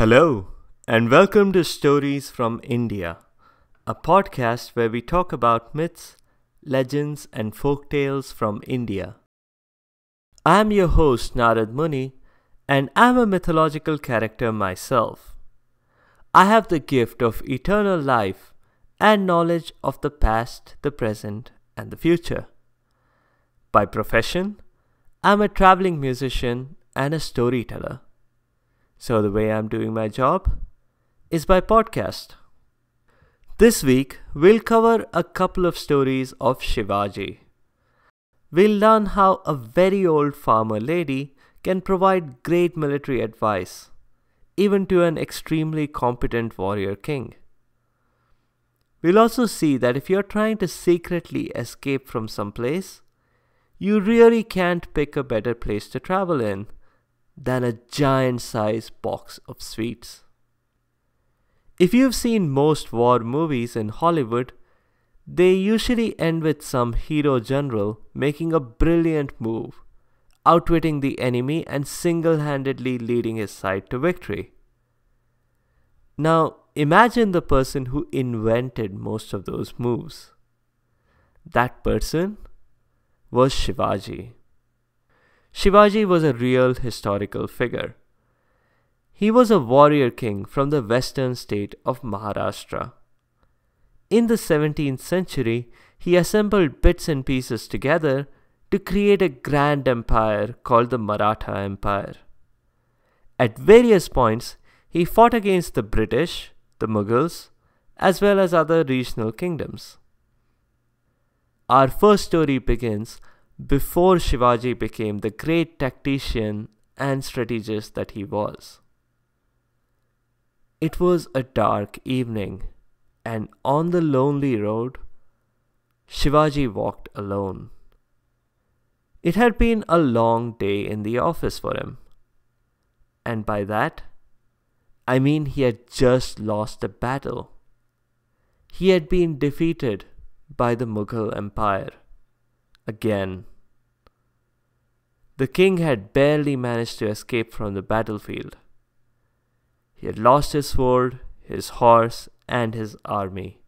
Hello, and welcome to Stories from India, a podcast where we talk about myths, legends, and folk tales from India. I'm your host, Narad Muni, and I'm a mythological character myself. I have the gift of eternal life and knowledge of the past, the present, and the future. By profession, I'm a traveling musician and a storyteller. So the way I'm doing my job is by podcast. This week, we'll cover a couple of stories of Shivaji. We'll learn how a very old farmer lady can provide great military advice, even to an extremely competent warrior king. We'll also see that if you're trying to secretly escape from some place, you really can't pick a better place to travel in than a giant-sized box of sweets. If you've seen most war movies in Hollywood, they usually end with some hero general making a brilliant move, outwitting the enemy and single-handedly leading his side to victory. Now, imagine the person who invented most of those moves. That person was Shivaji. Shivaji was a real historical figure. He was a warrior king from the western state of Maharashtra. In the 17th century, he assembled bits and pieces together to create a grand empire called the Maratha Empire. At various points, he fought against the British, the Mughals, as well as other regional kingdoms. Our first story begins before Shivaji became the great tactician and strategist that he was. It was a dark evening, and on the lonely road, Shivaji walked alone. It had been a long day in the office for him. And by that, I mean he had just lost a battle. He had been defeated by the Mughal Empire. Again. The king had barely managed to escape from the battlefield. He had lost his sword, his horse, and his army.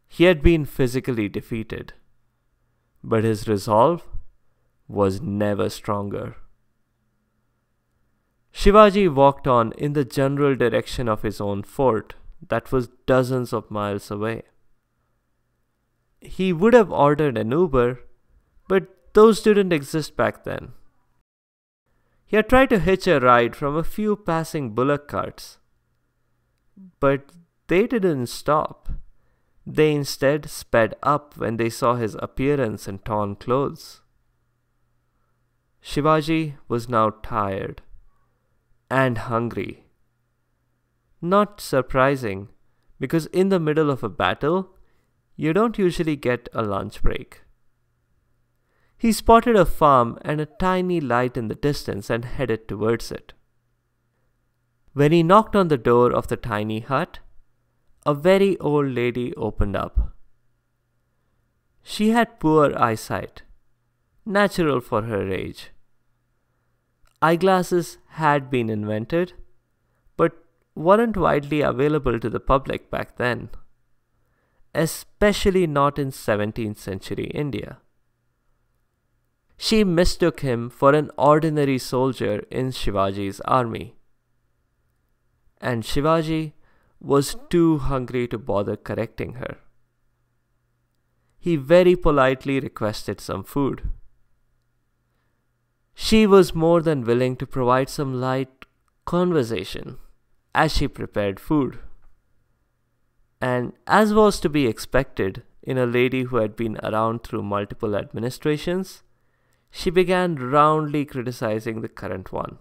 He had been physically defeated, but his resolve was never stronger. Shivaji walked on in the general direction of his own fort that was dozens of miles away. He would have ordered an Uber, but those didn't exist back then. He had tried to hitch a ride from a few passing bullock carts, but they didn't stop. They instead sped up when they saw his appearance in torn clothes. Shivaji was now tired and hungry. Not surprising, because in the middle of a battle, you don't usually get a lunch break. He spotted a farm and a tiny light in the distance and headed towards it. When he knocked on the door of the tiny hut, a very old lady opened up. She had poor eyesight, natural for her age. Eyeglasses had been invented, but weren't widely available to the public back then, especially not in 17th century India. She mistook him for an ordinary soldier in Shivaji's army. And Shivaji was too hungry to bother correcting her. He very politely requested some food. She was more than willing to provide some light conversation as she prepared food. And as was to be expected in a lady who had been around through multiple administrations, she began roundly criticizing the current one.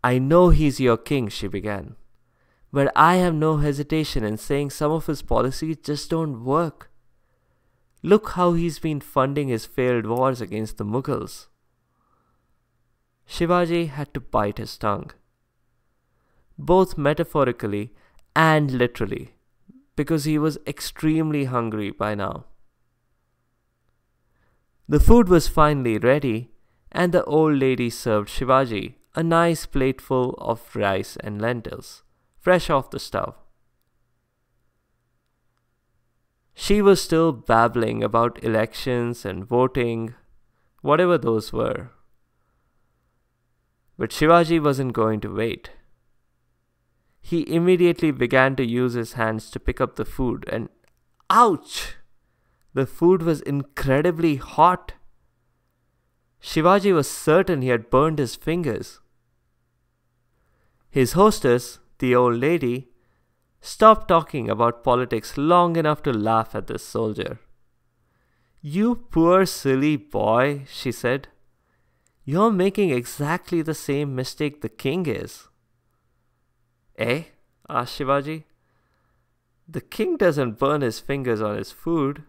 "I know he's your king," she began, "but I have no hesitation in saying some of his policies just don't work. Look how he's been funding his failed wars against the Mughals." Shivaji had to bite his tongue, both metaphorically and literally, because he was extremely hungry by now. The food was finally ready, and the old lady served Shivaji a nice plateful of rice and lentils, fresh off the stove. She was still babbling about elections and voting, whatever those were. But Shivaji wasn't going to wait. He immediately began to use his hands to pick up the food and ouch! The food was incredibly hot. Shivaji was certain he had burned his fingers. His hostess, the old lady, stopped talking about politics long enough to laugh at this soldier. "You poor silly boy," she said. "You're making exactly the same mistake the king is." "Eh?" asked Shivaji. "The king doesn't burn his fingers on his food."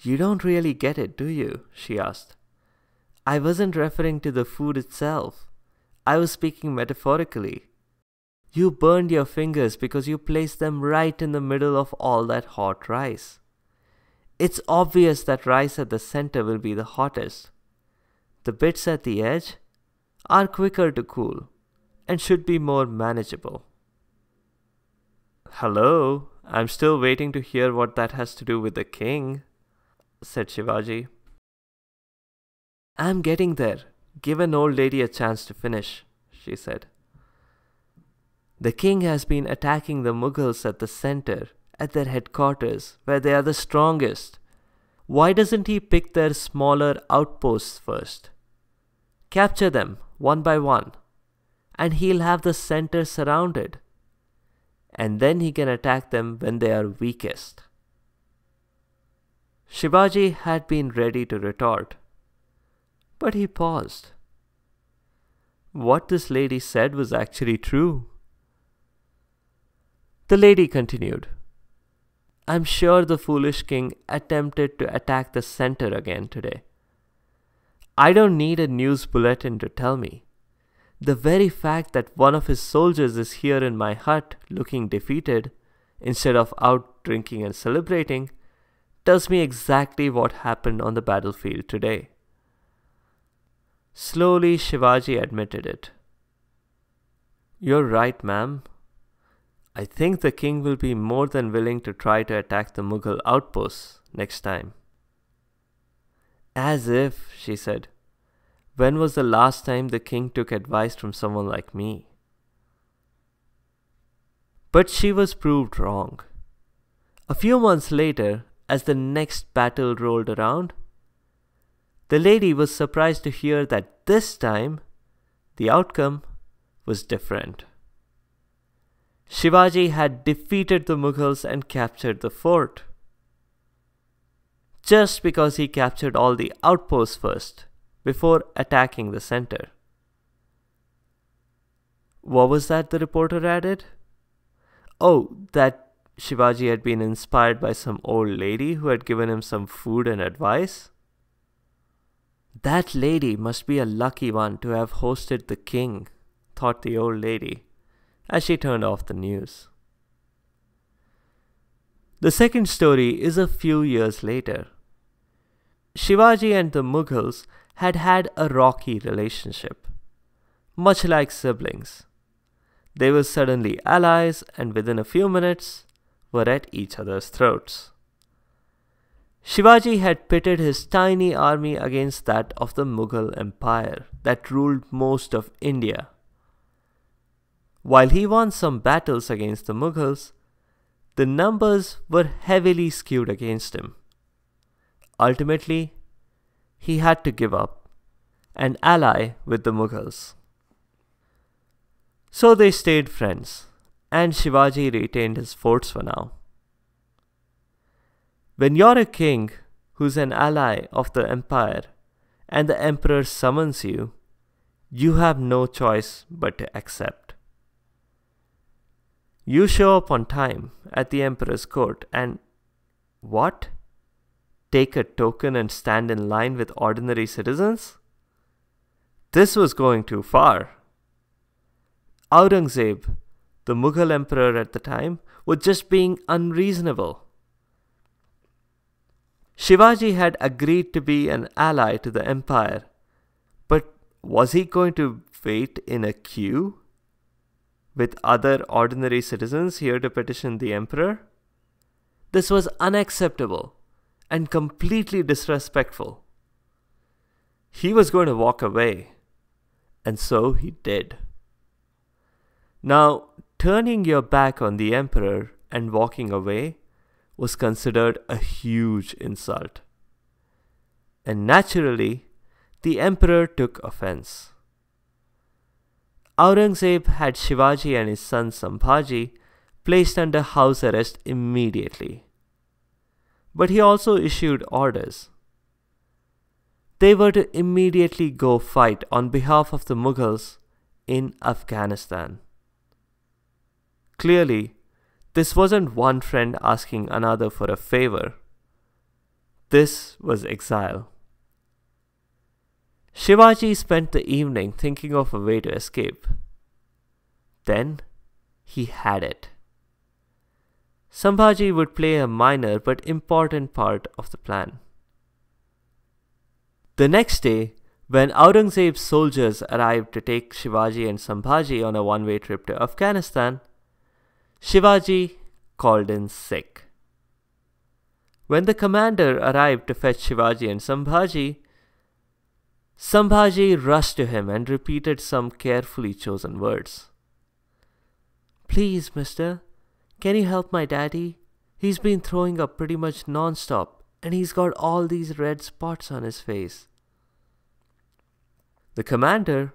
"You don't really get it, do you?" she asked. "I wasn't referring to the food itself. I was speaking metaphorically. You burned your fingers because you placed them right in the middle of all that hot rice. It's obvious that rice at the center will be the hottest. The bits at the edge are quicker to cool and should be more manageable." "Hello, I'm still waiting to hear what that has to do with the king," said Shivaji. "I'm getting there. Give an old lady a chance to finish," she said. "The king has been attacking the Mughals at the center, at their headquarters, where they are the strongest. Why doesn't he pick their smaller outposts first? Capture them one by one, and he'll have the center surrounded. And then he can attack them when they are weakest." Shivaji had been ready to retort, but he paused. What this lady said was actually true. The lady continued, "I'm sure the foolish king attempted to attack the center again today. I don't need a news bulletin to tell me. The very fact that one of his soldiers is here in my hut looking defeated, instead of out drinking and celebrating, tells me exactly what happened on the battlefield today." Slowly, Shivaji admitted it. "You're right, ma'am. I think the king will be more than willing to try to attack the Mughal outposts next time." "As if," she said. "When was the last time the king took advice from someone like me?" But she was proved wrong. A few months later, as the next battle rolled around, the lady was surprised to hear that this time the outcome was different. Shivaji had defeated the Mughals and captured the fort. Just because he captured all the outposts first, before attacking the center. What was that the reporter added? Oh, that Shivaji had been inspired by some old lady who had given him some food and advice? That lady must be a lucky one to have hosted the king, thought the old lady, as she turned off the news. The second story is a few years later. Shivaji and the Mughals had had a rocky relationship, much like siblings. They were suddenly allies and within a few minutes were at each other's throats. Shivaji had pitted his tiny army against that of the Mughal Empire that ruled most of India. While he won some battles against the Mughals, the numbers were heavily skewed against him. Ultimately, he had to give up and ally with the Mughals. So they stayed friends, and Shivaji retained his forts for now. When you're a king who's an ally of the empire and the emperor summons you, you have no choice but to accept. You show up on time at the emperor's court and what? Take a token and stand in line with ordinary citizens? This was going too far. Aurangzeb, the Mughal emperor at the time, was just being unreasonable. Shivaji had agreed to be an ally to the empire, but was he going to wait in a queue with other ordinary citizens here to petition the emperor? This was unacceptable and completely disrespectful. He was going to walk away, and so he did. Now, turning your back on the emperor and walking away was considered a huge insult. And naturally, the emperor took offense. Aurangzeb had Shivaji and his son Sambhaji placed under house arrest immediately. But he also issued orders. They were to immediately go fight on behalf of the Mughals in Afghanistan. Clearly, this wasn't one friend asking another for a favor. This was exile. Shivaji spent the evening thinking of a way to escape. Then he had it. Sambhaji would play a minor but important part of the plan. The next day, when Aurangzeb's soldiers arrived to take Shivaji and Sambhaji on a one-way trip to Afghanistan, Shivaji called in sick. When the commander arrived to fetch Shivaji and Sambhaji, Sambhaji rushed to him and repeated some carefully chosen words. "Please, mister, can you help my daddy? He's been throwing up pretty much non-stop and he's got all these red spots on his face." The commander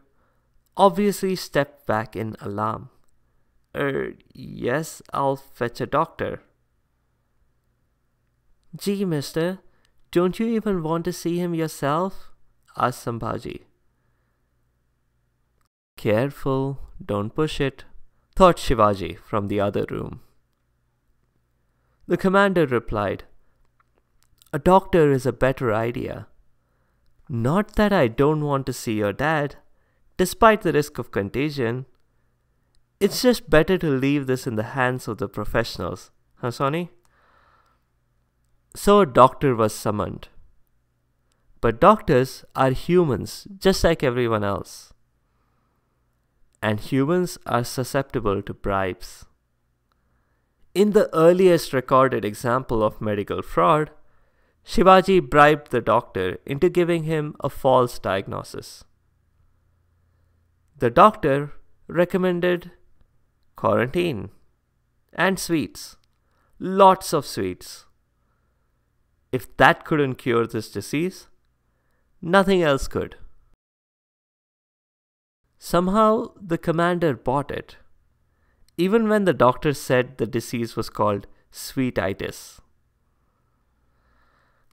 obviously stepped back in alarm. Yes, I'll fetch a doctor." "Gee, mister, don't you even want to see him yourself?" asked Sambhaji. "Careful, don't push it," thought Shivaji from the other room. The commander replied, "A doctor is a better idea. Not that I don't want to see your dad, despite the risk of contagion. It's just better to leave this in the hands of the professionals, huh, Sonny?" So a doctor was summoned. But doctors are humans just like everyone else. And humans are susceptible to bribes. In the earliest recorded example of medical fraud, Shivaji bribed the doctor into giving him a false diagnosis. The doctor recommended quarantine and sweets, lots of sweets. If that couldn't cure this disease, nothing else could. Somehow the commander bought it, even when the doctor said the disease was called sweetitis.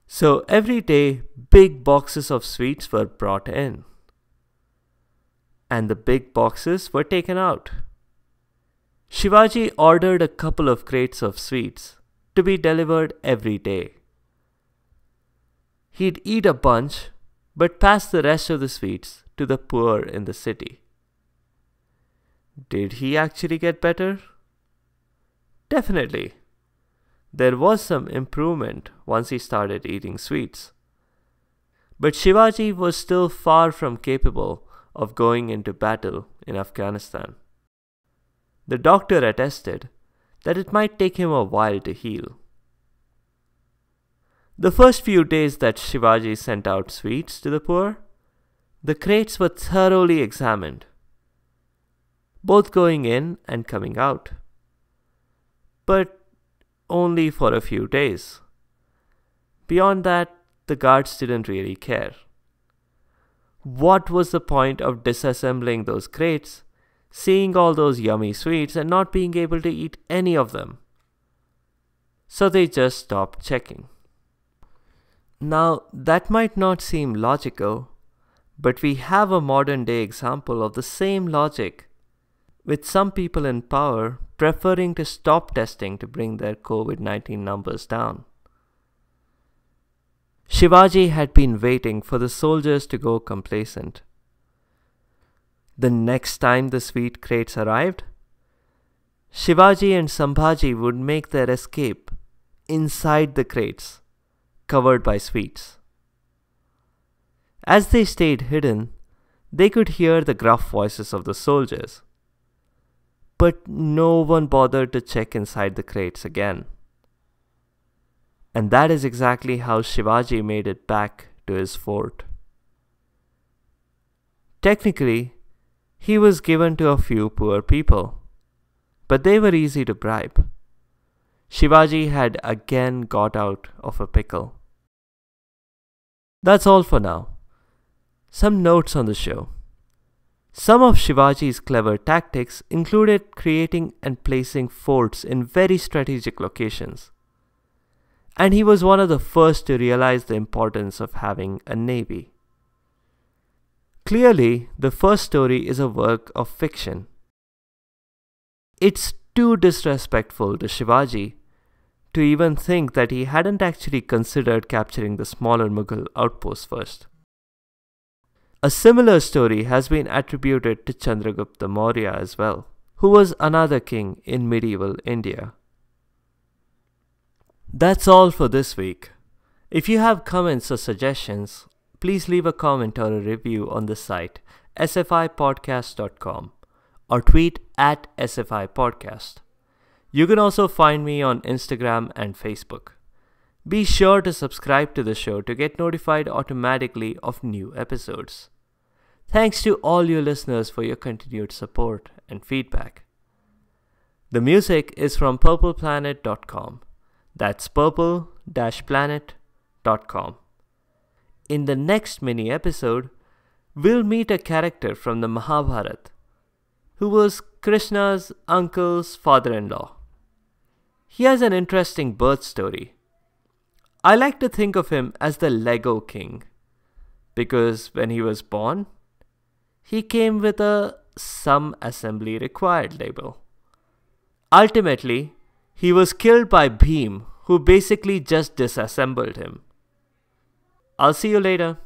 So every day, big boxes of sweets were brought in. And the big boxes were taken out. Shivaji ordered a couple of crates of sweets to be delivered every day. He'd eat a bunch, but pass the rest of the sweets to the poor in the city. Did he actually get better? Definitely. There was some improvement once he started eating sweets. But Shivaji was still far from capable of going into battle in Afghanistan. The doctor attested that it might take him a while to heal. The first few days that Shivaji sent out sweets to the poor, the crates were thoroughly examined, both going in and coming out. But only for a few days. Beyond that, the guards didn't really care. What was the point of disassembling those crates, seeing all those yummy sweets and not being able to eat any of them? So they just stopped checking. Now, that might not seem logical, but we have a modern day example of the same logic, with some people in power preferring to stop testing to bring their COVID-19 numbers down. Shivaji had been waiting for the soldiers to go complacent. The next time the sweet crates arrived, Shivaji and Sambhaji would make their escape inside the crates, covered by sweets. As they stayed hidden, they could hear the gruff voices of the soldiers. But no one bothered to check inside the crates again. And that is exactly how Shivaji made it back to his fort. Technically, he was given to a few poor people, but they were easy to bribe. Shivaji had again got out of a pickle. That's all for now. Some notes on the show. Some of Shivaji's clever tactics included creating and placing forts in very strategic locations. And he was one of the first to realize the importance of having a navy. Clearly, the first story is a work of fiction. It's too disrespectful to Shivaji to even think that he hadn't actually considered capturing the smaller Mughal outposts first. A similar story has been attributed to Chandragupta Maurya as well, who was another king in medieval India. That's all for this week. If you have comments or suggestions, please leave a comment or a review on the site sfipodcast.com or tweet at sfipodcast. You can also find me on Instagram and Facebook. Be sure to subscribe to the show to get notified automatically of new episodes. Thanks to all you listeners for your continued support and feedback. The music is from purpleplanet.com. That's purple-planet.com. In the next mini episode, we'll meet a character from the Mahabharata who was Krishna's uncle's father-in-law. He has an interesting birth story. I like to think of him as the Lego King, because when he was born, he came with a "some assembly required" label. Ultimately, he was killed by Bhim, who basically just disassembled him. I'll see you later.